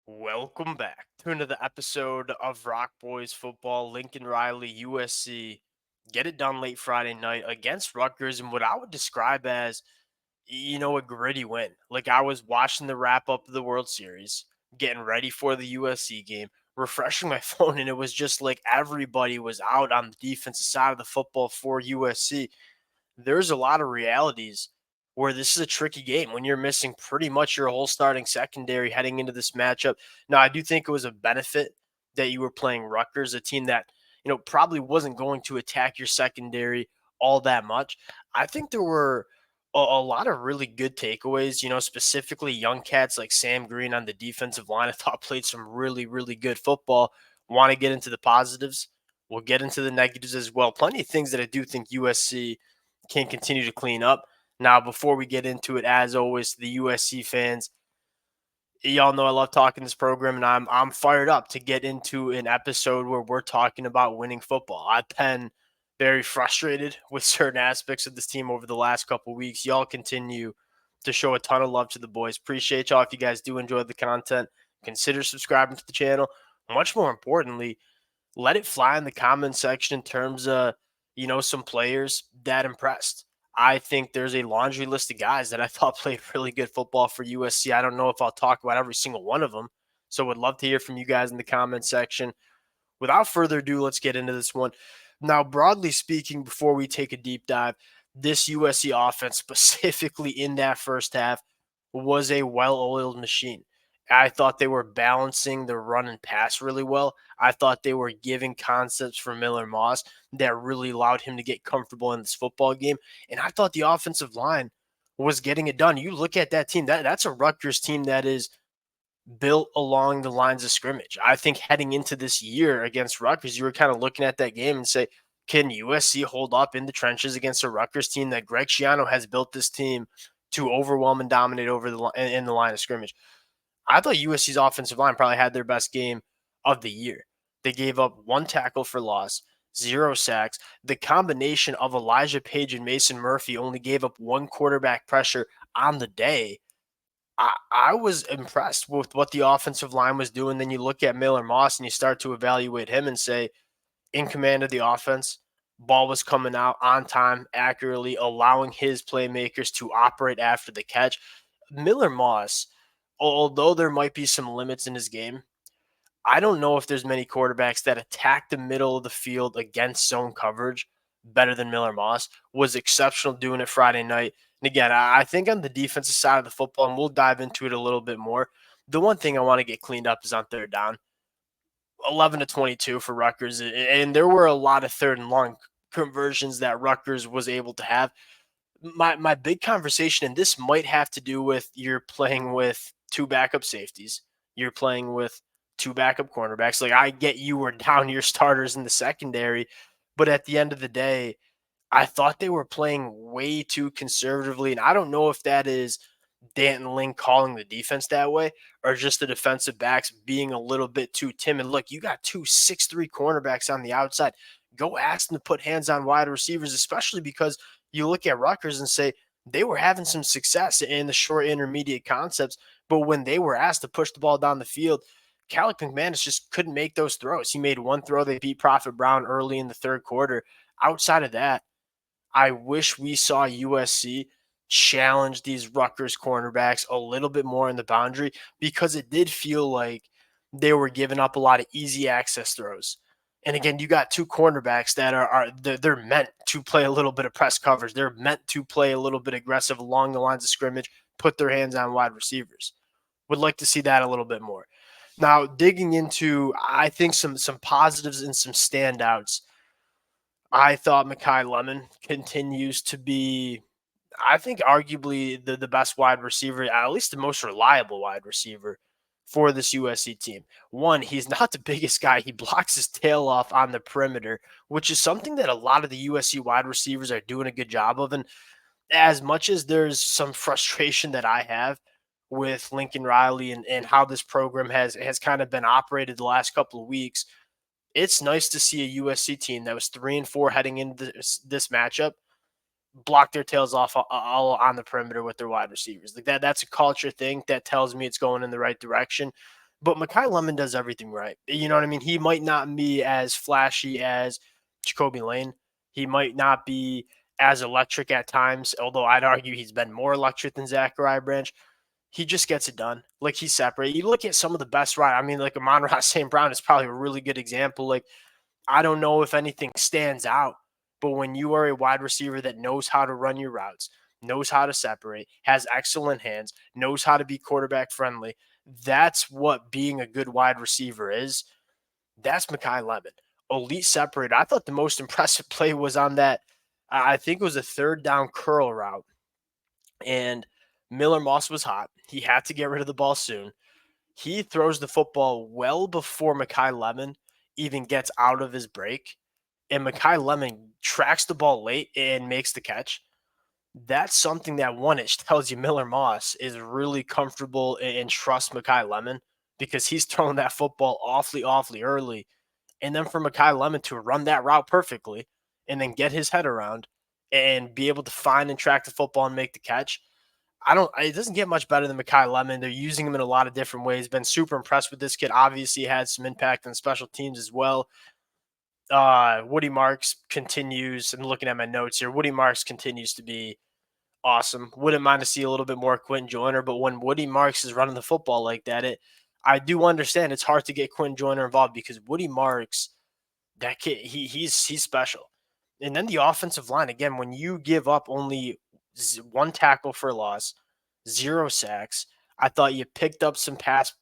Welcome back to another episode of Rock Boys Football. Lincoln Riley, USC, get it done late Friday night against Rutgers in what I would describe as, a gritty win. Like I was watching the wrap up of the World Series, getting ready for the USC game, refreshing my phone, and it was just like everybody was out on the defensive side of the football for USC. There's a lot of realities where this is a tricky game when you're missing pretty much your whole starting secondary heading into this matchup. Now, I do think it was a benefit that you were playing Rutgers, a team that, probably wasn't going to attack your secondary all that much. I think there were a lot of really good takeaways, specifically young cats like Sam Green on the defensive line. I thought played some really, really good football. Want to get into the positives? We'll get into the negatives as well. Plenty of things that I do think USC can continue to clean up. Now, before we get into it, as always, the USC fans, y'all know I love talking this program, and I'm fired up to get into an episode where we're talking about winning football. I've been very frustrated with certain aspects of this team over the last couple weeks. Y'all continue to show a ton of love to the boys. Appreciate y'all. If you guys do enjoy the content, consider subscribing to the channel. Much more importantly, let it fly in the comment section in terms of, some players that impressed. I think there's a laundry list of guys that I thought played really good football for USC. I don't know if I'll talk about every single one of them. So would love to hear from you guys in the comment section. Without further ado, let's get into this one. Now, broadly speaking, before we take a deep dive, this USC offense, specifically in that first half, was a well oiled machine. I thought they were balancing the run and pass really well. I thought they were giving concepts for Miller Moss that really allowed him to get comfortable in this football game. And I thought the offensive line was getting it done. You look at that team, that's a Rutgers team that is built along the lines of scrimmage. I think heading into this year against Rutgers, you were kind of looking at that game and say, can USC hold up in the trenches against a Rutgers team that Greg Schiano has built this team to overwhelm and dominate over in the line of scrimmage? I thought USC's offensive line probably had their best game of the year. They gave up one tackle for loss, zero sacks. The combination of Elijah Page and Mason Murphy only gave up one quarterback pressure on the day. I was impressed with what the offensive line was doing. Then you look at Miller Moss and you start to evaluate him and say, in command of the offense, ball was coming out on time, accurately, allowing his playmakers to operate after the catch. Miller Moss, although there might be some limits in his game, I don't know if there's many quarterbacks that attack the middle of the field against zone coverage better than Miller Moss. Was exceptional doing it Friday night. And again, I think on the defensive side of the football, and we'll dive into it a little bit more. The one thing I want to get cleaned up is on third down. 11 to 22 for Rutgers. And there were a lot of third and long conversions that Rutgers was able to have. My big conversation, and this might have to do with you're playing with two backup safeties, you're playing with two backup cornerbacks. Like I get you were down your starters in the secondary, but at the end of the day, I thought they were playing way too conservatively. And I don't know if that is Danton Link calling the defense that way or just the defensive backs being a little bit too timid. Look, you got two 6'3" cornerbacks on the outside. Go ask them to put hands on wide receivers, especially because you look at Rutgers and say they were having some success in the short intermediate concepts. But when they were asked to push the ball down the field, Calic McManus just couldn't make those throws. He made one throw. They beat Prophet Brown early in the third quarter. Outside of that, I wish we saw USC challenge these Rutgers cornerbacks a little bit more in the boundary because it did feel like they were giving up a lot of easy access throws. And again, you got two cornerbacks that they're meant to play a little bit of press coverage. They're meant to play a little bit aggressive along the lines of scrimmage, put their hands on wide receivers. Would like to see that a little bit more. Now, digging into, I think some positives and some standouts. I thought Makai Lemon continues to be, I think, arguably the best wide receiver, at least the most reliable wide receiver for this USC team. One, he's not the biggest guy. He blocks his tail off on the perimeter, which is something that a lot of the USC wide receivers are doing a good job of. And as much as there's some frustration that I have with Lincoln Riley and how this program has kind of been operated the last couple of weeks, it's nice to see a USC team that was 3-4 heading into this matchup block their tails off all on the perimeter with their wide receivers. Like that's a culture thing that tells me it's going in the right direction. But Mekhi Lemon does everything right. You know what I mean? He might not be as flashy as Jacoby Lane. He might not be as electric at times, although I'd argue he's been more electric than Zachariah Branch. He just gets it done. Like, he's separate. You look at some of the best right. I mean, like Amon-Ra St. Brown is probably a really good example. Like, I don't know if anything stands out, but when you are a wide receiver that knows how to run your routes, knows how to separate, has excellent hands, knows how to be quarterback friendly, that's what being a good wide receiver is. That's Mekhi Lemon. Elite separator. I thought the most impressive play was on that, I think it was a third down curl route. And Miller Moss was hot. He had to get rid of the ball soon. He throws the football well before Mekhi Lemon even gets out of his break. And Mekhi Lemon tracks the ball late and makes the catch. That's something that one, it tells you Miller Moss is really comfortable and trusts Mekhi Lemon because he's throwing that football awfully, awfully early. And then for Mekhi Lemon to run that route perfectly and then get his head around and be able to find and track the football and make the catch. It doesn't get much better than Mekhi Lemon. They're using him in a lot of different ways. Been super impressed with this kid. Obviously had some impact on special teams as well. Woody Marks continues, and looking at my notes here, Woody Marks continues to be awesome. Wouldn't mind to see a little bit more Quentin Joyner, but when Woody Marks is running the football like that, I do understand it's hard to get Quentin Joyner involved because Woody Marks, that kid, he's special. And then the offensive line, again, when you give up only one tackle for loss, 0 sacks, I thought you picked up some pass.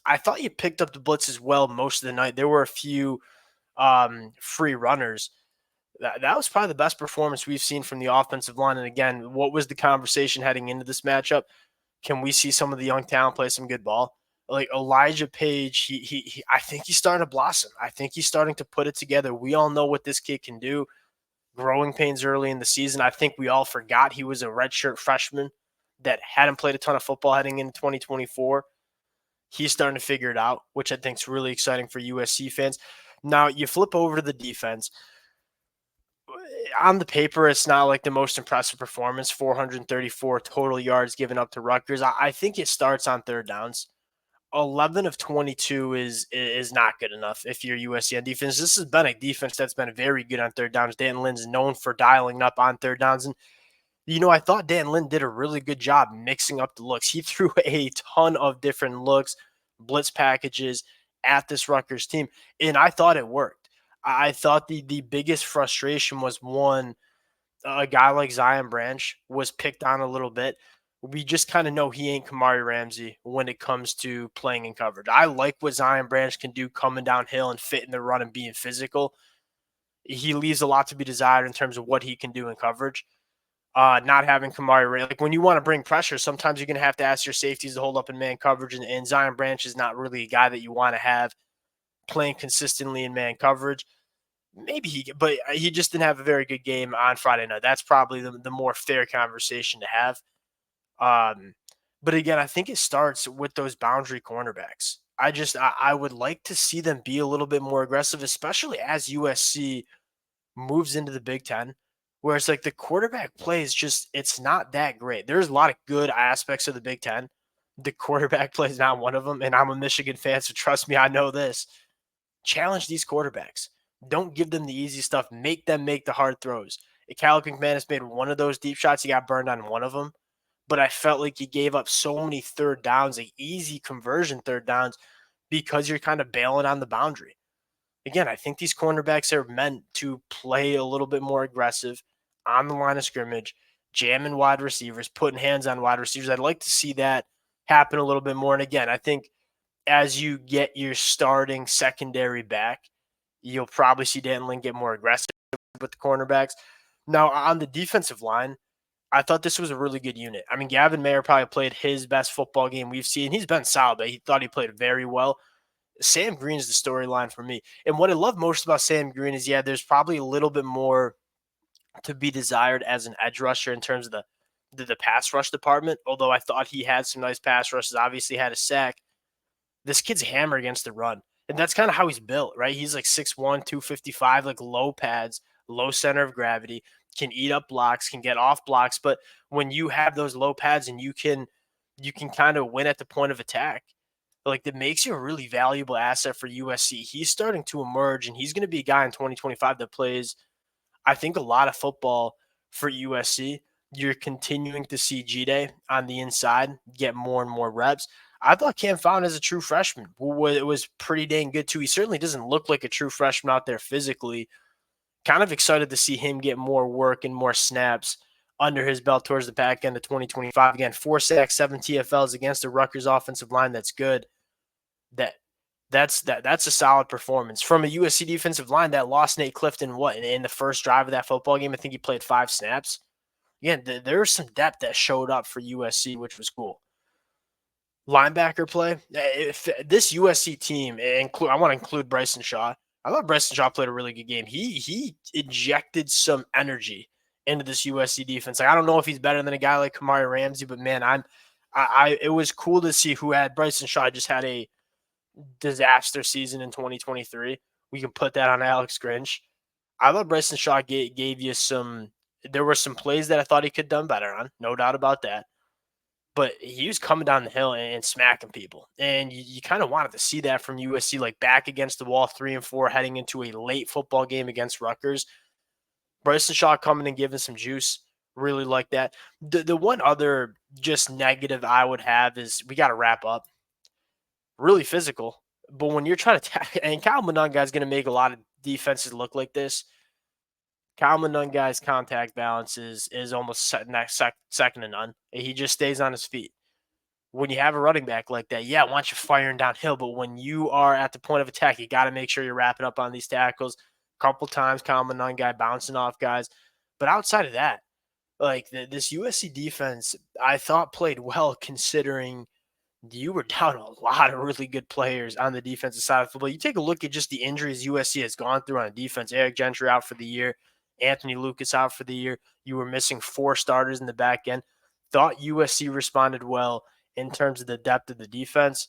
I thought you picked up the blitz as well most of the night. There were a few free runners. That was probably the best performance we've seen from the offensive line. And again, what was the conversation heading into this matchup? Can we see some of the young talent play some good ball? Like Elijah Page, I think he's starting to blossom. I think he's starting to put it together. We all know what this kid can do. Growing pains early in the season. I think we all forgot he was a redshirt freshman that hadn't played a ton of football heading into 2024. He's starting to figure it out, which I think is really exciting for USC fans. Now, you flip over to the defense. On the paper, it's not like the most impressive performance. 434 total yards given up to Rutgers. I think it starts on third downs. 11 of 22 is not good enough if you're USC on defense. This has been a defense that's been very good on third downs. Dan Lynn's known for dialing up on third downs. And, I thought Dan Lynn did a really good job mixing up the looks. He threw a ton of different looks, blitz packages at this Rutgers team, and I thought it worked. I thought the biggest frustration was one, a guy like Zion Branch was picked on a little bit. We just kind of know he ain't Kamari Ramsey when it comes to playing in coverage. I like what Zion Branch can do coming downhill and fitting the run and being physical. He leaves a lot to be desired in terms of what he can do in coverage. Not having Kamari, like when you want to bring pressure, sometimes you're going to have to ask your safeties to hold up in man coverage, and Zion Branch is not really a guy that you want to have playing consistently in man coverage. Maybe but he just didn't have a very good game on Friday night. That's probably the more fair conversation to have. But again, I think it starts with those boundary cornerbacks. I would like to see them be a little bit more aggressive, especially as USC moves into the Big Ten, where it's like the quarterback play is just, it's not that great. There's a lot of good aspects of the Big Ten. The quarterback play is not one of them, and I'm a Michigan fan, so trust me, I know this. Challenge these quarterbacks. Don't give them the easy stuff. Make them make the hard throws. Cal McManus made one of those deep shots. He got burned on one of them. But I felt like he gave up so many third downs, like easy conversion third downs, because you're kind of bailing on the boundary. Again, I think these cornerbacks are meant to play a little bit more aggressive on the line of scrimmage, jamming wide receivers, putting hands on wide receivers. I'd like to see that happen a little bit more. And again, I think as you get your starting secondary back, you'll probably see Dan Lynn get more aggressive with the cornerbacks. Now, on the defensive line, I thought this was a really good unit. I mean, Gavin Mayer probably played his best football game we've seen. He's been solid, but he thought he played very well. Sam Green is the storyline for me. And what I love most about Sam Green is, there's probably a little bit more to be desired as an edge rusher in terms of the pass rush department, although I thought he had some nice pass rushes, obviously had a sack. This kid's hammer against the run. And that's kind of how he's built, right? He's like 6'1", 255, like low pads, low center of gravity, can eat up blocks, can get off blocks. But when you have those low pads and you can kind of win at the point of attack, like that makes you a really valuable asset for USC. He's starting to emerge, and he's going to be a guy in 2025 that plays, I think, a lot of football for USC. You're continuing to see G-Day on the inside get more and more reps. I thought Cam Fountain as a true freshman was pretty dang good too. He certainly doesn't look like a true freshman out there physically. Kind of excited to see him get more work and more snaps under his belt towards the back end of 2025. Again, 4 sacks, 7 TFLs against the Rutgers offensive line. That's good. That that's a solid performance from a USC defensive line that lost Nate Clifton in the first drive of that football game. I think he played 5 snaps. Yeah, there was some depth that showed up for USC, which was cool. Linebacker play. If this USC team, I want to include Bryson Shaw. I thought Bryson Shaw played a really good game. He injected some energy into this USC defense. Like, I don't know if he's better than a guy like Kamari Ramsey, but man, it was cool to see who had Bryson Shaw just had a disaster season in 2023. We can put that on Alex Grinch. I thought Bryson Shaw gave you some. There were some plays that I thought he could have done better on, no doubt about that. But he was coming down the hill and smacking people. And you kind of wanted to see that from USC, like back against the wall, 3-4, heading into a late football game against Rutgers. Bryson Shaw coming and giving some juice. Really like that. The one other just negative I would have is we got to wrap up. Really physical. But when you're trying to and Kyle Monangai is going to make a lot of defenses look like this. Kyle Monangai's contact balance is almost second to none. He just stays on his feet. When you have a running back like that, yeah, I want you firing downhill, but when you are at the point of attack, you got to make sure you're wrapping up on these tackles. A couple times, Kyle Monangai bouncing off guys. But outside of that, like this USC defense, I thought played well considering you were down a lot of really good players on the defensive side of football. You take a look at just the injuries USC has gone through on defense. Eric Gentry out for the year. Anthony Lucas out for the year. You were missing 4 starters in the back end. Thought USC responded well in terms of the depth of the defense.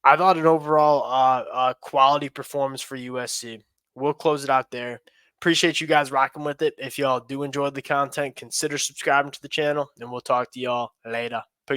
I thought an overall quality performance for USC. We'll close it out there. Appreciate you guys rocking with it. If y'all do enjoy the content, consider subscribing to the channel, and we'll talk to y'all later.